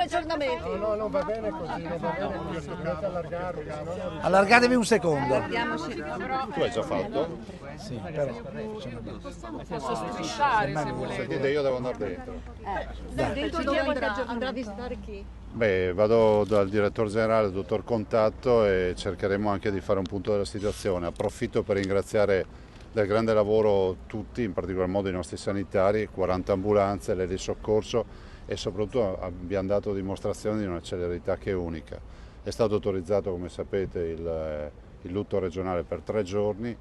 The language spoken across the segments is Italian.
aggiornamenti. No, non va bene così, non va bene così, dovete allargarvi. Allargatevi un secondo. Tu hai già fatto? Sì, però. Posso strisciare se volete. Sentite, io devo andare dentro. Dentro dove andrà a visitare chi? Beh, vado dal direttore generale, il dottor Contatto, e cercheremo anche di fare un punto della situazione. Approfitto per ringraziare del grande lavoro tutti, in particolar modo i nostri sanitari, 40 ambulanze, le di soccorso, e soprattutto abbiamo dato dimostrazione di una celerità che è unica. È stato autorizzato, come sapete, il lutto regionale per 3 giorni.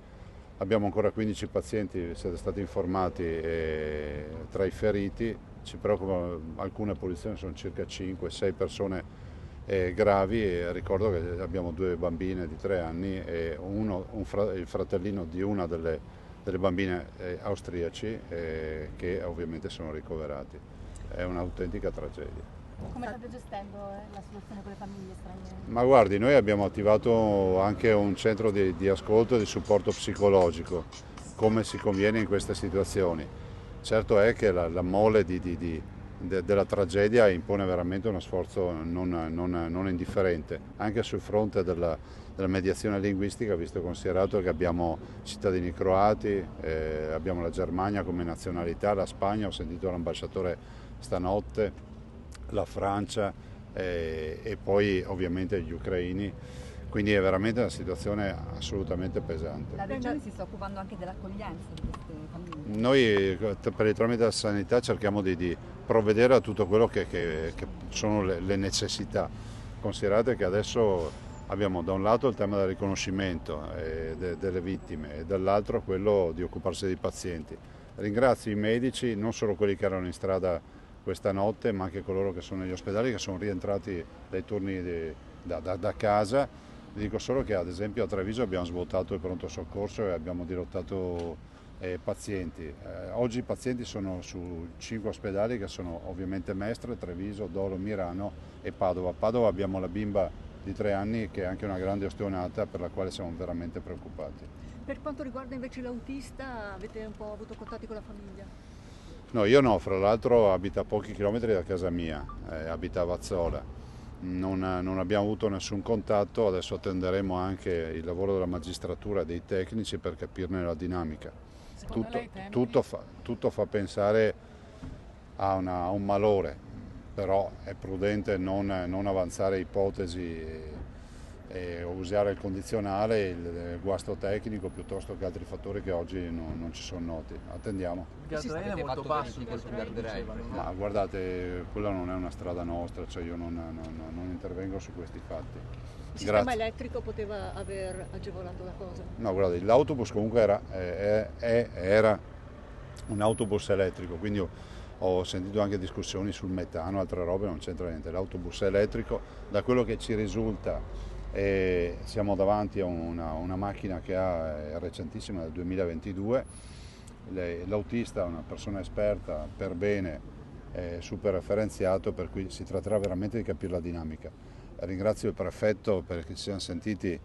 Abbiamo ancora 15 pazienti, siete stati informati, tra i feriti. Ci preoccupano alcune posizioni, sono circa 5-6 persone gravi, e ricordo che abbiamo 2 bambine di 3 anni e il fratellino di una delle bambine austriaci che ovviamente sono ricoverati. È un'autentica tragedia. Come state gestendo la situazione con le famiglie straniere? Ma guardi, noi abbiamo attivato anche un centro di ascolto e di supporto psicologico, come si conviene in queste situazioni. Certo è che la mole della tragedia impone veramente uno sforzo non indifferente, anche sul fronte della mediazione linguistica, visto e considerato che abbiamo cittadini croati, abbiamo la Germania come nazionalità, la Spagna, ho sentito l'ambasciatore stanotte, la Francia e poi ovviamente gli ucraini, quindi è veramente una situazione assolutamente pesante. La Regione si sta occupando anche dell'accoglienza di queste famiglie? Noi per il tramite della sanità cerchiamo di provvedere a tutto quello che sono le necessità. Considerate che adesso abbiamo da un lato il tema del riconoscimento delle vittime e dall'altro quello di occuparsi dei pazienti. Ringrazio i medici, non solo quelli che erano in strada questa notte, ma anche coloro che sono negli ospedali, che sono rientrati dai turni da casa. Vi dico solo che ad esempio a Treviso abbiamo svuotato il pronto soccorso e abbiamo dirottato pazienti. Oggi i pazienti sono su 5 ospedali, che sono ovviamente Mestre, Treviso, Dolo, Mirano e Padova. A Padova abbiamo la bimba di 3 anni che è anche una grande ostionata, per la quale siamo veramente preoccupati. Per quanto riguarda invece l'autista, avete un po' avuto contatti con la famiglia? No, io no, fra l'altro abita a pochi chilometri da casa mia, abita a Vazzola. Non abbiamo avuto nessun contatto, adesso attenderemo anche il lavoro della magistratura e dei tecnici per capirne la dinamica. Tutto fa pensare a un malore, però è prudente non avanzare ipotesi e usare il condizionale, il guasto tecnico, piuttosto che altri fattori che oggi non ci sono noti. Attendiamo. Il guardrail è molto basso in questo guardrail. Ma guardate, quella non è una strada nostra, cioè io non intervengo su questi fatti. Il sistema elettrico poteva aver agevolato la cosa? No, guardate, l'autobus comunque era un autobus elettrico, quindi ho sentito anche discussioni sul metano, altre robe, non c'entra niente. L'autobus elettrico, da quello che ci risulta, siamo davanti a una macchina che è recentissima, del 2022. L'autista è una persona esperta, per bene, super referenziato, per cui si tratterà veramente di capire la dinamica. Ringrazio il prefetto perché ci siamo sentiti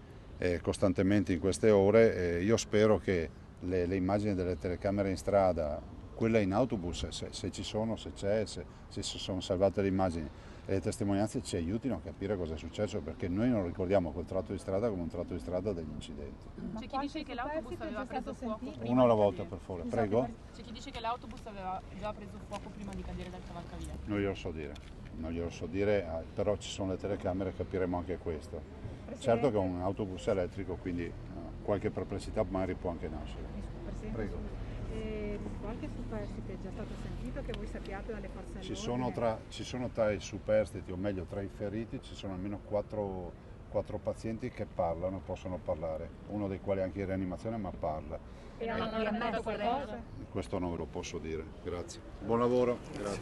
costantemente in queste ore. Io spero che le immagini delle telecamere in strada, quella in autobus, se ci sono, se si sono salvate le immagini e le testimonianze, ci aiutino a capire cosa è successo, perché noi non ricordiamo quel tratto di strada come un tratto di strada degli incidenti. C'è chi dice che l'autobus aveva preso fuoco prima. Uno alla volta, per favore, prego. C'è chi dice che l'autobus aveva già preso fuoco prima di cadere dal cavalcavia. Non glielo so dire, però ci sono le telecamere, capiremo anche questo. Certo che è un autobus elettrico, quindi qualche perplessità magari può anche nascere. Prego. Qualche superstite è già stato sentito che voi sappiate dalle forze dell'ordine? Ci sono tra i superstiti, o meglio tra i feriti, ci sono almeno 4 pazienti che possono parlare, uno dei quali è anche in rianimazione, ma parla. E hanno ammesso qualcosa? Questo non ve lo posso dire, grazie. Buon lavoro. Grazie.